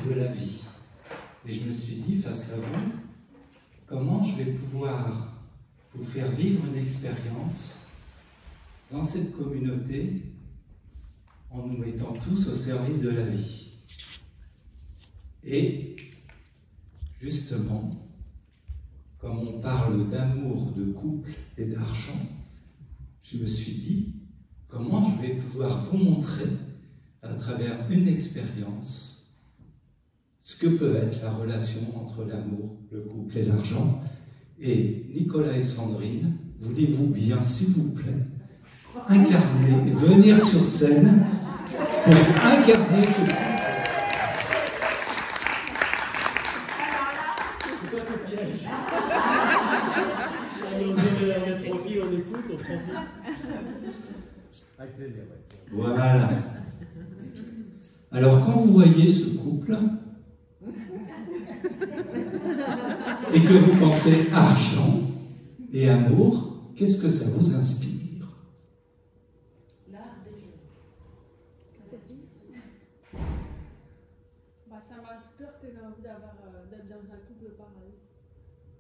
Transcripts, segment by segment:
de la vie. Et je me suis dit, face à vous, comment je vais pouvoir vous faire vivre une expérience dans cette communauté en nous mettant tous au service de la vie. Et justement, comme on parle d'amour, de couple et d'argent, je me suis dit, comment je vais pouvoir vous montrer, à travers une expérience, ce que peut être la relation entre l'amour, le couple et l'argent. Et Nicolas et Sandrine, voulez-vous bien, s'il vous plaît, incarner, venir sur scène pour incarner ce couple? C'est quoi ce piège? Allez, on vient de mettre tranquille, on écoute, on profite. Avec plaisir, ouais. Voilà. Alors, quand vous voyez ce couple, et que vous pensez argent et amour, qu'est-ce que ça vous inspire? L'art de vivre. Ça m'inspire que j'ai envie d'être dans un couple pareil.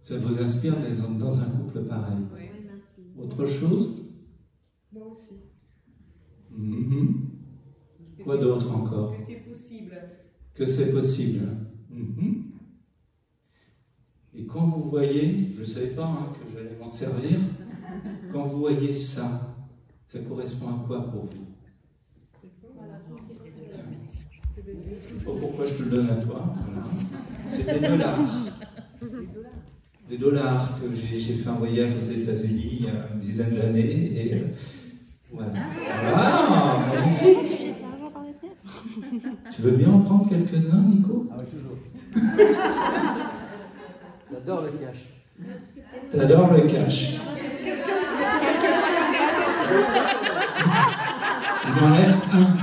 Ça vous inspire d'être dans un couple pareil? Oui, Autre chose? moi aussi. Quoi d'autre encore? Que c'est possible. Que c'est possible. Et quand vous voyez, je ne savais pas que j'allais m'en servir, quand vous voyez ça, ça correspond à quoi pour vous? Je ne sais pas pourquoi je te le donne à toi. Voilà. C'est des dollars. Des dollars que j'ai fait un voyage aux États-Unis il y a une dizaine d'années. Et voilà. Ah, magnifique! Tu veux bien en prendre quelques-uns, Nico? Ah oui, toujours. J'adore le cash. T'adores le cash. Il en reste un.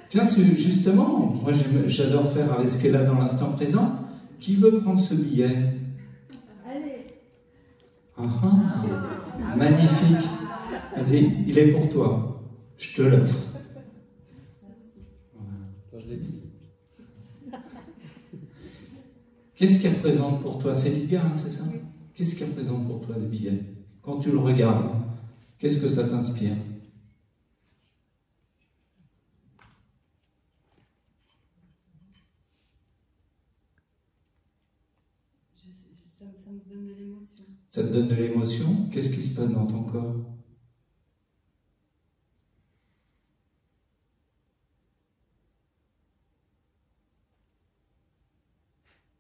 Tiens, justement, moi j'adore faire avec ce qu'elle a dans l'instant présent. Qui veut prendre ce billet? Allez. Magnifique. Vas-y, il est pour toi. Je te l'offre. Quand je l'ai dit. Qu'est-ce qu'il représente pour toi? C'est Lydia, hein, c'est ça? Qu'est-ce qu'il représente pour toi ce billet? Quand tu le regardes, qu'est-ce que ça t'inspire? Ça me donne de l'émotion. Ça te donne de l'émotion? Qu'est-ce qui se passe dans ton corps?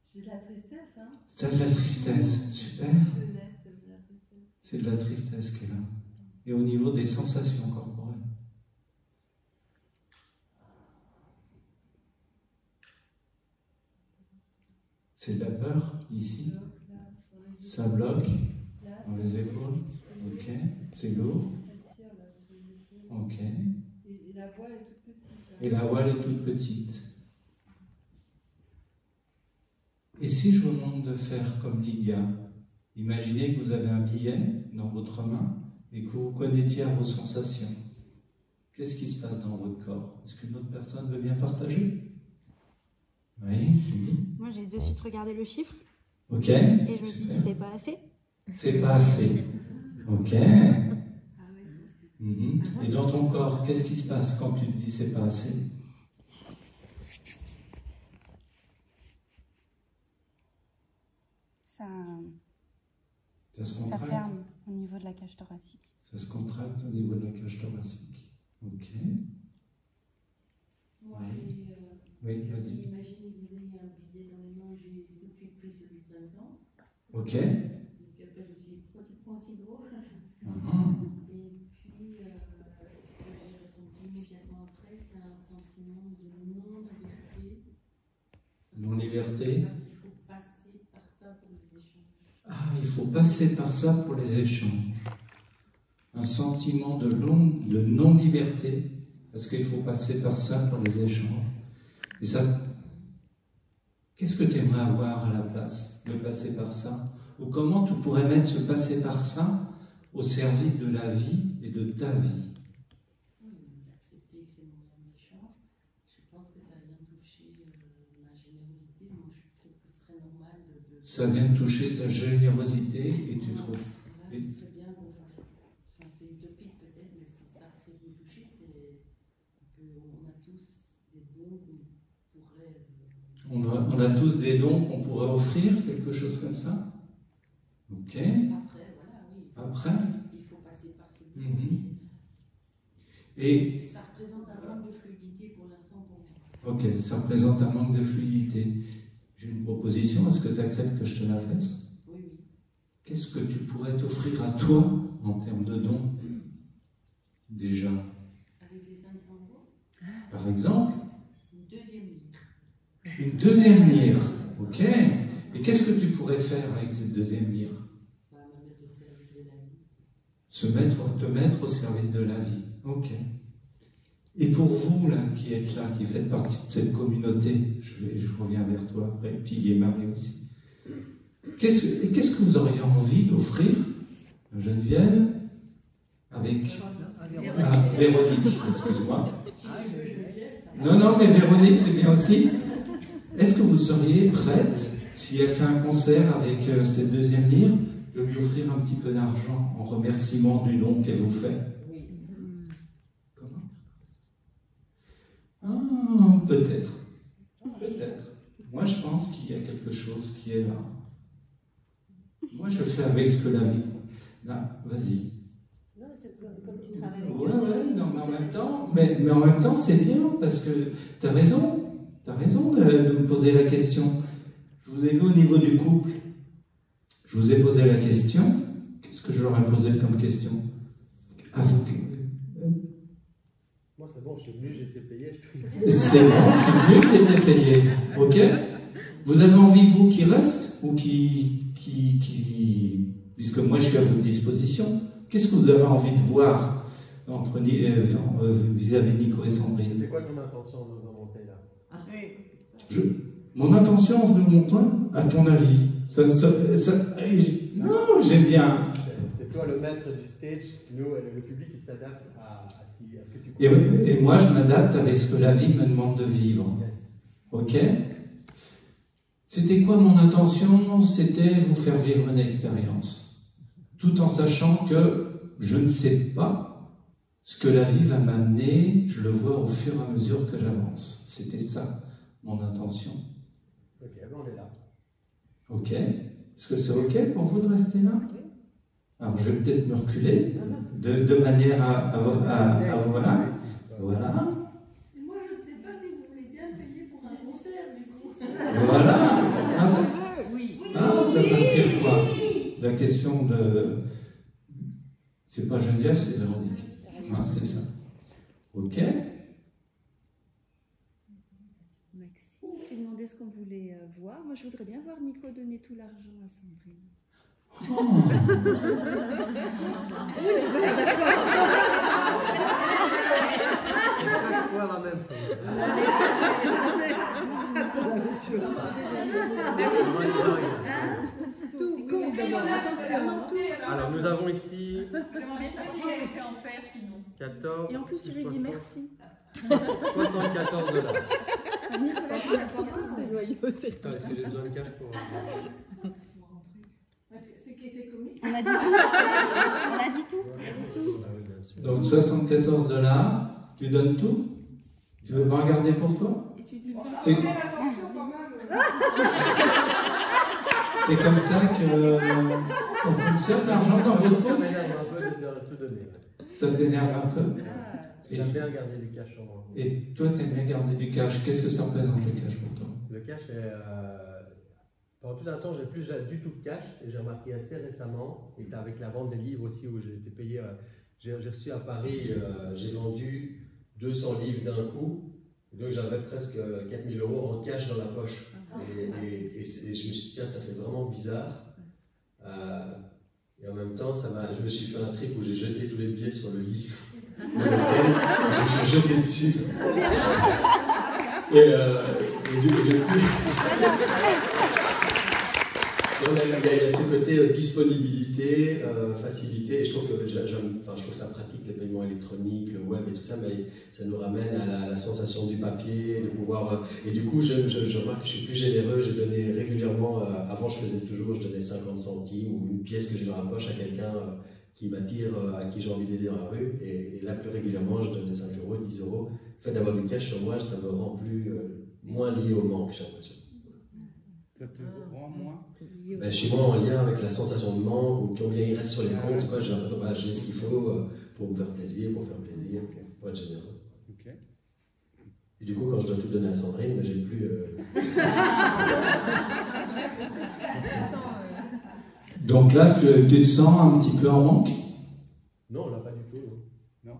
C'est de la tristesse, hein? C'est de la tristesse, super. C'est de la tristesse qui est là. Et au niveau des sensations corporelles. C'est de la peur, ici. Ça bloque dans les épaules. Ok. C'est lourd. Ok. Et la voile est toute petite. Et la voile est toute petite. Et si je vous demande de faire comme Lydia, imaginez que vous avez un billet dans votre main et que vous connectiez à vos sensations. Qu'est-ce qui se passe dans votre corps? Est-ce qu'une autre personne veut bien partager? Oui, Julie. Moi, j'ai de suite regardé le chiffre. Ok. Et je me suis dit, c'est pas assez. C'est pas assez. Ok. Et dans ton corps, qu'est-ce qui se passe quand tu te dis c'est pas assez? Ça se contracte. Ça ferme au niveau de la cage thoracique. Ça se contracte au niveau de la cage thoracique. Ok. Moi, oui, vas-y. Imaginez que vous ayez un billet dans les mains, j'ai tout de suite pris celui de 500. Ok. Et puis après, je me suis dit, pourquoi tu prends si gros? Et puis, ce que j'ai ressenti immédiatement après, c'est un sentiment de non-liberté. Non-liberté. Parce qu'il faut passer par ça pour les échanges. Ah, il faut passer par ça pour les échanges. Un sentiment de non-liberté, parce qu'il faut passer par ça pour les échanges. Et ça, qu'est-ce que tu aimerais avoir à la place de passer par ça? Ou comment tu pourrais mettre ce passer par ça au service de la vie et de ta vie? Accepter que c'est mon échange, je pense que ça vient toucher Ça vient de toucher ta générosité et tu trouves. Là, ce serait bien qu'on fasse. Enfin, c'est utopique peut-être, mais si ça c'est de toucher, c'est qu'on a tous des dons qu'on pourrait. On a tous des dons qu'on pourrait offrir, quelque chose comme ça. Ok. Après, voilà, oui. Après. Il faut passer par ce Et ça représente un manque de fluidité pour l'instant pour moi. ok, ça représente un manque de fluidité. J'ai une proposition, est-ce que tu acceptes que je te la fasse? Oui, oui. Qu'est-ce que tu pourrais t'offrir à toi en termes de dons? Déjà. Avec les 500 €, Par exemple, une deuxième lyre. une deuxième lyre. Ok. Et qu'est-ce que tu pourrais faire avec cette deuxième lyre? Bah, me mettre au service de la vie. Te mettre au service de la vie. Ok. Et pour vous, là, qui êtes là, qui faites partie de cette communauté, je reviens vers toi après, puis il y a Marie aussi. Qu'est-ce que vous auriez envie d'offrir à Geneviève avec... Ah, Véronique, excuse-moi. Non, mais Véronique, c'est bien aussi. Est-ce que vous seriez prête, si elle fait un concert avec cette deuxième lyre, de lui offrir un petit peu d'argent en remerciement du don qu'elle vous fait? Ah, peut-être. Peut-être. Moi, je pense qu'il y a quelque chose qui est là. Moi, je fais avec ce que la vie... Là, vas-y. Non, c'est comme tu travailles avec Ouais, non, mais en même temps, c'est bien, parce que tu as raison. Tu as raison de me poser la question. Je vous ai vu au niveau du couple. Je vous ai posé la question. Qu'est-ce que je leur ai posé comme question? À vous. Moi, c'est bon, je suis venu, j'ai été payé. C'est bon, je suis venu, j'ai été payé. Ok? Vous avez envie, vous, qui reste ou qui... Puisque moi, je suis à votre disposition. Qu'est-ce que vous avez envie de voir entre vis-à-vis de Nico et Sandrine? C'est quoi ton intention de monter là? Mon intention en venant monter, à ton avis? Non, j'aime bien. C'est toi le maître du stage. Nous, le public, il s'adapte à ce que tu crois. Et moi, je m'adapte avec ce que la vie me demande de vivre. Yes. Ok? C'était quoi mon intention? C'était vous faire vivre une expérience. Tout en sachant que je ne sais pas ce que la vie va m'amener, je le vois au fur et à mesure que j'avance. C'était ça, mon intention. Ok, ben on est là. Ok? Est-ce que c'est ok pour vous de rester là? Alors, je vais peut-être me reculer de manière à voilà. Voilà. Moi, je ne sais pas si vous voulez bien payer pour un concert, du coup. Voilà. Ça t'inspire quoi? La question de... C'est pas Geneviève, c'est Véronique. Ah, c'est ça. Ok. Maxime, tu demandais ce qu'on voulait voir. Moi, je voudrais bien voir Nico donner tout l'argent à Sandrine. C'est chaque fois la même Tout compte d'abord, attention. Alors, nous avons ici J'aimerais bien savoir comment on peut en faire sinon. 14 Et en plus, tu lui dis merci. 74 $. C'est loyaux, c'est Attends, est-ce que j'ai besoin de cash pour... C'est qui était comique. On a dit tout. On a dit tout. Ah oui, bien sûr. Donc 74 $, tu donnes tout? Tu veux pas en garder pour toi? C'est comme ça que ça fonctionne, l'argent dans votre Ça compte? m'énerve un peu de tout donner. Ça t'énerve un peu? J'aime bien garder du cash en moi. Et toi, tu aimes bien garder du cash. Qu'est-ce que ça représente le cash pour toi? Le cash est... Pendant tout un temps, j'ai plus du tout de cash et j'ai remarqué assez récemment, et c'est avec la vente des livres aussi où j'ai été payé, j'ai reçu à Paris, j'ai vendu 200 livres d'un coup, donc j'avais presque 4 000 € en cash dans la poche. Et je me suis dit, tiens, ça fait vraiment bizarre. Et en même temps, je me suis fait un trip où j'ai jeté tous les billets sur le lit. J'ai jeté dessus. Et du coup, Il y a ce côté disponibilité, facilité, et je trouve que je trouve ça pratique, les paiements électroniques, le web et tout ça, mais ça nous ramène à la sensation du papier, de pouvoir... et du coup, je remarque que je suis plus généreux, je donnais régulièrement, avant je donnais 50 centimes ou une pièce que j'ai dans la poche à quelqu'un qui m'attire, à qui j'ai envie d'aider dans la rue, et là plus régulièrement je donnais 5 euros, 10 euros. Le fait d'avoir du cash sur moi, ça me rend moins lié au manque, j'ai l'impression. Ça te rend moins? Ben, je suis moins en lien avec la sensation de manque ou combien il reste sur les comptes. J'ai l'impression que j'ai ce qu'il faut pour me faire plaisir, pour être généreux. Okay. Et du coup, quand je dois tout donner à Sandrine, ben, j'ai plus. Donc là, tu te sens un petit peu en manque? Non, là pas du tout. Non.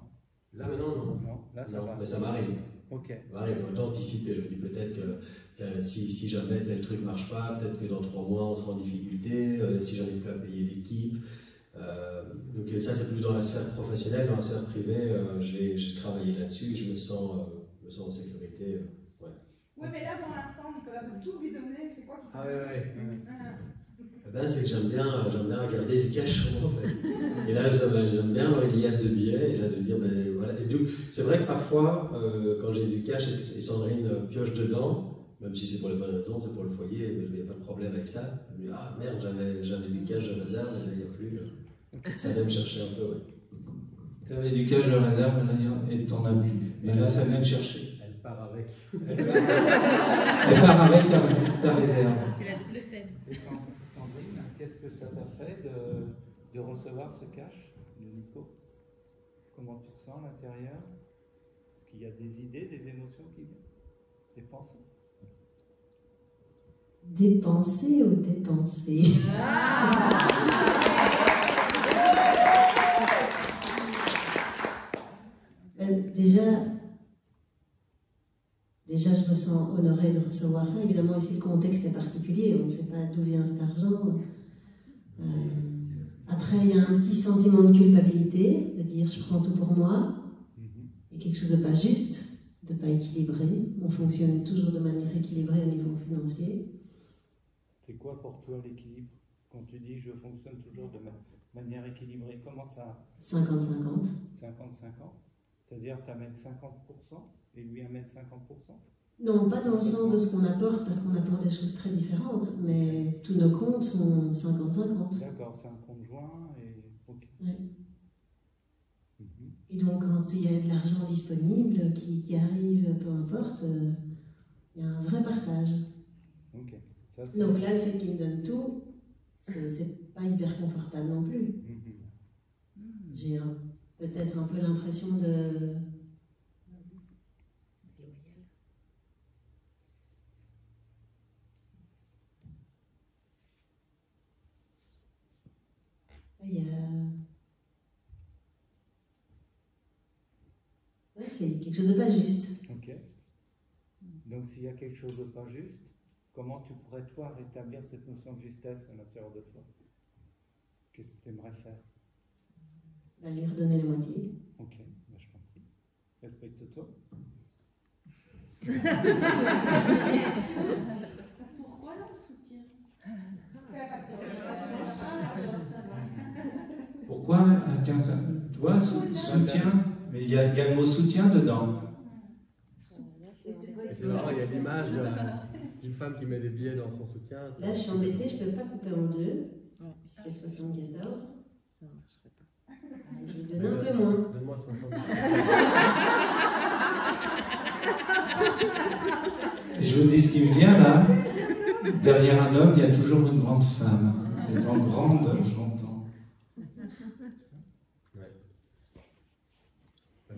Là maintenant, non. Non, là ça va. Mais ça m'arrive. Ok. Ça m'arrive d'anticiper. Je me dis peut-être que si jamais tel truc marche pas, peut-être que dans 3 mois on sera en difficulté, si j'en ai plus à payer l'équipe. Donc ça c'est plus dans la sphère professionnelle, dans la sphère privée, j'ai travaillé là-dessus et je me sens en sécurité. Ouais. Oui, mais là pour l'instant, Nicolas peut tout lui donner, c'est quoi qu'il faut? Ah ouais. Ben, c'est que j'aime bien garder du cash sur moi en fait. Et là j'aime bien avoir une liasse de billets et là de dire ben voilà. C'est vrai que parfois quand j'ai du cash et Sandrine pioche dedans, même si c'est pour les bonnes raisons, c'est pour le foyer, il n'y a pas de problème avec ça. Je me dis ah merde, j'avais du cash de réserve et là il n'y a plus. Ça vient me chercher un peu. Ouais. Tu avais du cash de réserve et t'en as plus. Mais là ça vient te chercher. Elle part avec. Elle part avec ta réserve. Et Sandrine, qu'est-ce que ça t'a fait de recevoir ce cash de Nico? Comment tu te sens à l'intérieur? Est-ce qu'il y a des idées, des émotions qui viennent? Des pensées? Dépenser ou dépenser? Déjà, je me sens honorée de recevoir ça. Évidemment, ici, le contexte est particulier. On ne sait pas d'où vient cet argent. Après, il y a un petit sentiment de culpabilité, de dire je prends tout pour moi. Il y a quelque chose de pas juste, de pas équilibré. On fonctionne toujours de manière équilibrée au niveau financier. C'est quoi pour toi l'équilibre? Quand tu dis je fonctionne toujours de manière équilibrée, comment ça? 50-50. 50-50? C'est-à-dire tu amènes 50% et lui amène 50%? Non, pas dans le sens de ce qu'on apporte, parce qu'on apporte des choses très différentes, mais tous nos comptes sont 50-50. D'accord, c'est un compte joint et... Okay. Oui. Et donc quand il y a de l'argent disponible qui arrive, peu importe, il y a un vrai partage. Okay. Ça, donc là, le fait qu'il me donne tout, c'est pas hyper confortable non plus. J'ai peut-être un peu l'impression de... C'est quelque chose de pas juste. Ok. Donc s'il y a quelque chose de pas juste, comment tu pourrais toi rétablir cette notion de justesse à l'intérieur de toi? Qu'est-ce que tu aimerais faire? Lui redonner la moitié. Ok, je t'en prie. Respecte-toi. Pourquoi là le soutien? Pourquoi toi, soutien? Mais il y a le mot soutien dedans. C'est marrant, il y a l'image d'une femme qui met des billets dans son soutien. Là, je suis embêtée, je ne peux pas couper en deux, puisqu'il y a 74. Ça ne marcherait pas. Je lui donne un peu moins. Donne-moi 70. Et je vous dis ce qui me vient là. Derrière un homme, il y a toujours une grande femme. Et dans grande, je l'entends.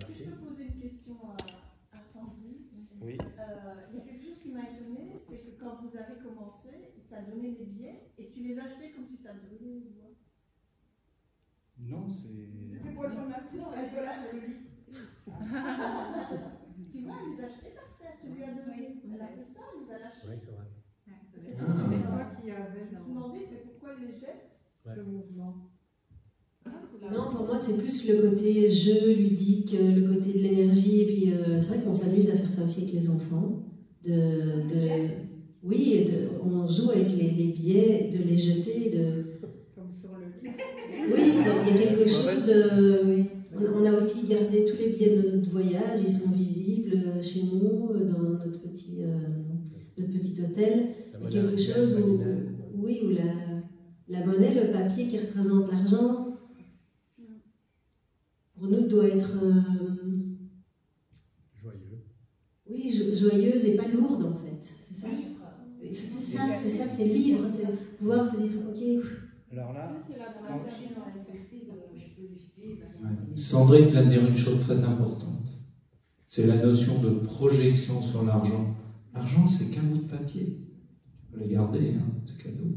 Si je peux poser une question à Sandrine. Oui. Il y a quelque chose qui m'a étonnée, c'est que quand vous avez commencé, il t'a donné des billets et tu les achetais comme si ça te donnait une voix. Non, c'est... C'était pour sur le même plan, elle te lâche sur le lit. Tu vois, elle les achetait par terre, tu lui as donné. Elle a fait ça, elle les a lâchés. Oui, c'est vrai. C'est toi qui avais demandé, mais pourquoi elle les jette, ce mouvement? Non, pour moi, c'est plus le côté jeu ludique, le côté de l'énergie. Et puis, c'est vrai qu'on s'amuse à faire ça aussi avec les enfants. oui, on joue avec les billets, de les jeter, Comme sur le lit. Oui, il y a quelque chose de... On a aussi gardé tous les billets de notre voyage, ils sont visibles chez nous, dans notre petit hôtel. Il y a quelque chose où la monnaie, le papier qui représente l'argent, pour nous doit être... Joyeux. Oui, joyeuse et pas lourde en fait, c'est ça. C'est ça, c'est libre, c'est pouvoir se dire, ok. Alors là, Sandrine vient de dire une chose très importante. C'est la notion de projection sur l'argent. L'argent, c'est qu'un bout de papier. On peut le garder, hein, c'est cadeau.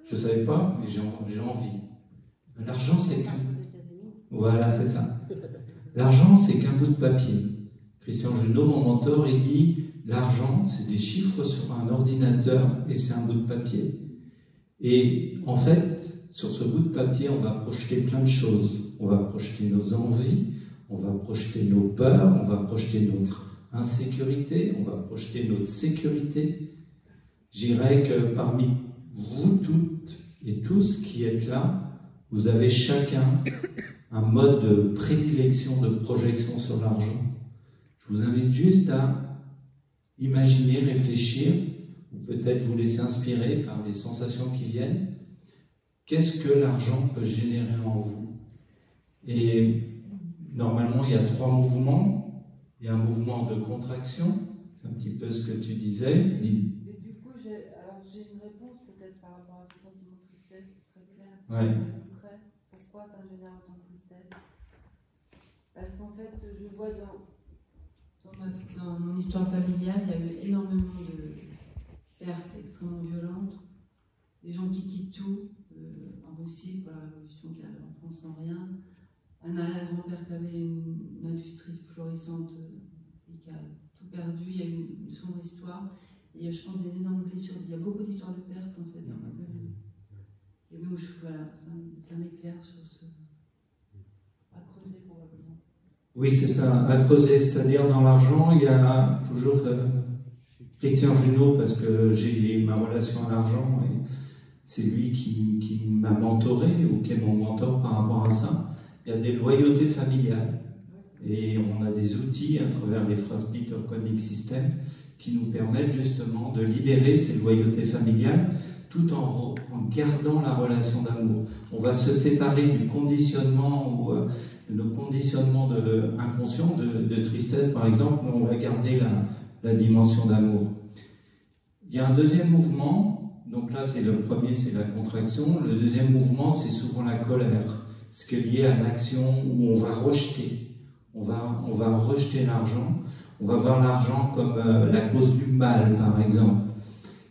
Je ne savais pas, mais j'ai envie. L'argent, c'est qu'un... Voilà, c'est ça. L'argent, c'est qu'un bout de papier. Christian Junot, mon mentor, il dit l'argent, c'est des chiffres sur un ordinateur et c'est un bout de papier. Et en fait, sur ce bout de papier, on va projeter plein de choses. On va projeter nos envies, on va projeter nos peurs, on va projeter notre insécurité, on va projeter notre sécurité. J'irais que parmi vous toutes et tous qui êtes là, vous avez chacun un mode de prédilection, de projection sur l'argent. Je vous invite juste à imaginer, réfléchir, ou peut-être vous laisser inspirer par les sensations qui viennent. Qu'est-ce que l'argent peut générer en vous? Et normalement, il y a 3 mouvements. Il y a un mouvement de contraction, c'est un petit peu ce que tu disais. Mais du coup, j'ai une réponse peut-être par rapport à ce sentiment de tristesse, très clair. Ouais. Pourquoi ça me génère autant de tristesse? Parce qu'en fait, je vois dans mon histoire familiale, il y a eu énormément de pertes extrêmement violentes, des gens qui quittent tout, en Russie, pour la révolution qui arrive en France sans rien, un arrière-grand-père qui avait une industrie florissante et qui a tout perdu, il y a eu une sombre histoire, et il y a, je pense, des énormes blessures, il y a beaucoup d'histoires de pertes en fait dans ma famille. Et donc, voilà, ça m'éclaire sur ce... à creuser probablement. Oui, c'est ça, à creuser, c'est-à-dire dans l'argent, il y a toujours Christian Junot, parce que j'ai ma relation à l'argent, et c'est lui qui m'a mentoré, ou qui est mon mentor par rapport à ça. Il y a des loyautés familiales, et on a des outils à travers les phrases Peter Koenig System qui nous permettent justement de libérer ces loyautés familiales tout en gardant la relation d'amour. On va se séparer du conditionnement ou de nos conditionnements inconscients, de tristesse par exemple, mais on va garder la dimension d'amour. Il y a un deuxième mouvement, donc là c'est le premier, c'est la contraction. Le deuxième mouvement, c'est souvent la colère, ce qui est lié à l'action où on va rejeter. On va rejeter l'argent, on va voir l'argent comme la cause du mal par exemple.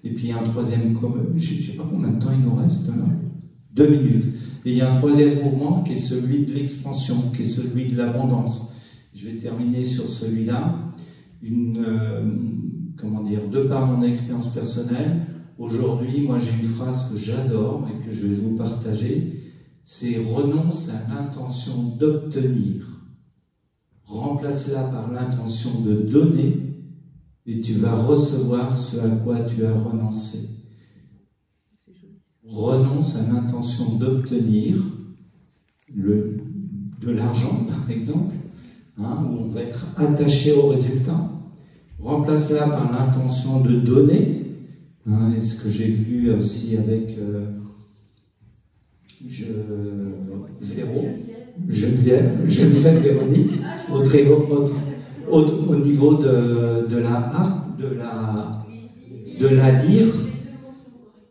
Et puis il y a un troisième, je ne sais pas combien de temps il nous reste, 2 minutes. Et il y a un troisième mouvement qui est celui de l'expansion, qui est celui de l'abondance. Je vais terminer sur celui-là. Comment dire, de par mon expérience personnelle, aujourd'hui, moi j'ai une phrase que j'adore et que je vais vous partager, c'est « renonce à l'intention d'obtenir, remplace-la par l'intention de donner et tu vas recevoir ce à quoi tu as renoncé. » Renonce à l'intention d'obtenir de l'argent, par exemple, hein, où on va être attaché au résultat. Remplace-la par l'intention de donner, hein, et ce que j'ai vu aussi avec Geneviève Véronique, au niveau de la lyre.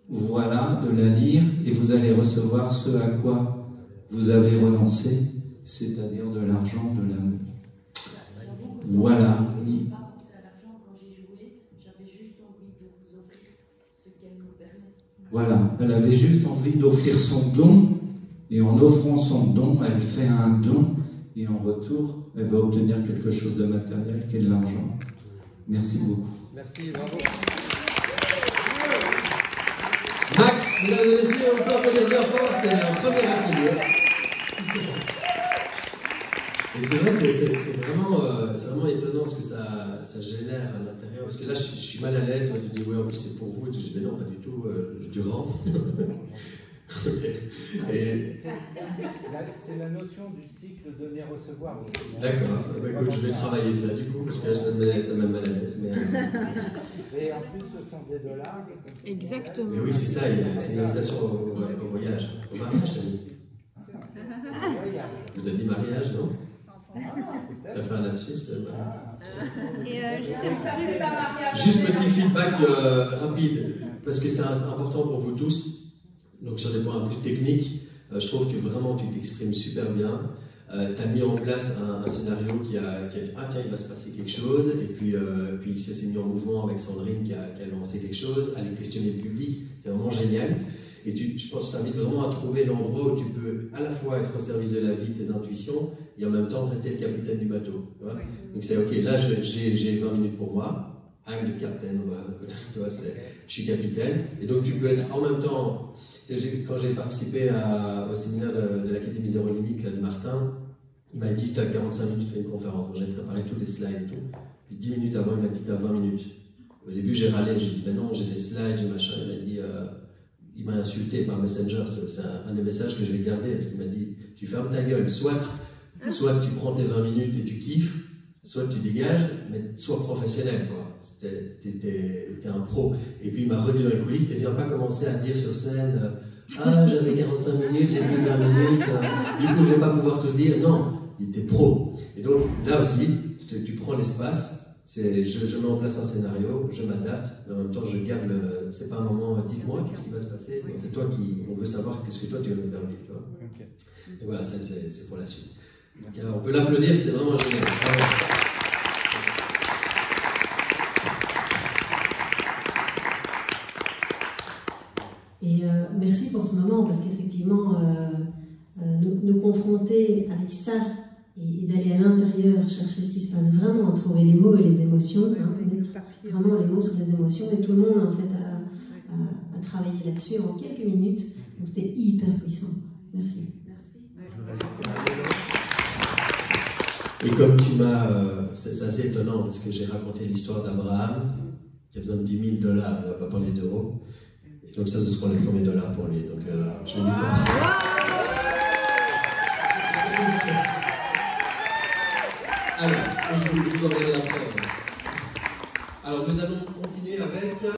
Voilà, de la lyre, et vous allez recevoir ce à quoi vous avez renoncé, c'est-à-dire de l'argent, de l'amour. Voilà. J'ai pas pensé à l'argent quand j'ai joué, j'avais juste envie de vous offrir ce qu'elle nous permet. Voilà, elle avait juste envie d'offrir son don, et en offrant son don, elle fait un don, et en retour, elle va obtenir quelque chose de matériel qui est de l'argent. Merci beaucoup. Merci, bravo. Max, mesdames et messieurs, on peut applaudir bien fort, c'est un premier atelier. Et c'est vrai que c'est vraiment étonnant ce que ça génère à l'intérieur. Parce que là, je suis mal à l'aise. Toi, tu dis, oui, en plus, c'est pour vous. Et je dis, mais non, pas du tout. Je rends. Et c'est la notion du cycle donner-recevoir aussi. D'accord. Bah, écoute, je vais travailler ça du coup, parce que ça me met mal à l'aise. Et en plus, ce sont des dollars. Exactement. Mais oui, c'est ça. C'est une invitation au voyage. Au mariage, t'as dit. Vous avez dit mariage, non? T'as fait un lapsus. Juste petit feedback rapide, parce que c'est important pour vous tous. Donc sur des points plus techniques, je trouve que vraiment tu t'exprimes super bien. Tu as mis en place un scénario qui a dit « Ah tiens, il va se passer quelque chose », et puis il s'est mis en mouvement avec Sandrine qui a lancé quelque chose, aller questionner le public, c'est vraiment génial. Et je pense que je t'invite vraiment à trouver l'endroit où tu peux à la fois être au service de la vie, tes intuitions, et en même temps rester le capitaine du bateau. Tu vois. Donc c'est ok, là j'ai 20 minutes pour moi, I'm the captain, tu vois, je suis capitaine, et donc tu peux être en même temps... Quand j'ai participé au séminaire de l'Académie Zéro Limite de Martin, il m'a dit « Tu as 45 minutes, fais une conférence ». J'ai préparé tous les slides et tout. Puis 10 minutes avant, il m'a dit « Tu as 20 minutes ». Au début, j'ai râlé, j'ai dit « Ben non, j'ai des slides, j'ai machin ». Il m'a dit il m'a insulté par Messenger, c'est un des messages que je vais garder, parce qu'il m'a dit « Tu fermes ta gueule, soit tu prends tes 20 minutes et tu kiffes, soit tu dégages, mais sois professionnel, quoi. T'es un pro. » Et puis il m'a redit dans les coulisses, et viens pas commencer à dire sur scène ah, j'avais 45 minutes, j'ai plus 20 minutes, du coup je vais pas pouvoir te dire. Non, il était pro. Et donc là aussi, tu prends l'espace, je mets en place un scénario, je m'adapte, mais en même temps je garde c'est pas un moment, dites-moi qu'est-ce qui va se passer, c'est toi on veut savoir qu'est-ce que toi tu vas nous faire vivre, tu vois. Okay. Et voilà, ça c'est pour la suite. Donc, on peut l'applaudir, c'était vraiment génial. Et merci pour ce moment, parce qu'effectivement, nous confronter avec ça et d'aller à l'intérieur chercher ce qui se passe vraiment, trouver les mots et les émotions, mettre vraiment les mots sur les émotions, et tout le monde en fait a travaillé là-dessus en quelques minutes, donc c'était hyper puissant. Merci. Et comme tu m'as, c'est assez étonnant parce que j'ai raconté l'histoire d'Abraham qui a besoin de $10 000, on ne va pas parler d'euros. Donc ça, ce sera les premiers dollars pour lui. Donc je vais lui faire. Alors, je vous en donner la preuve. Alors nous allons continuer.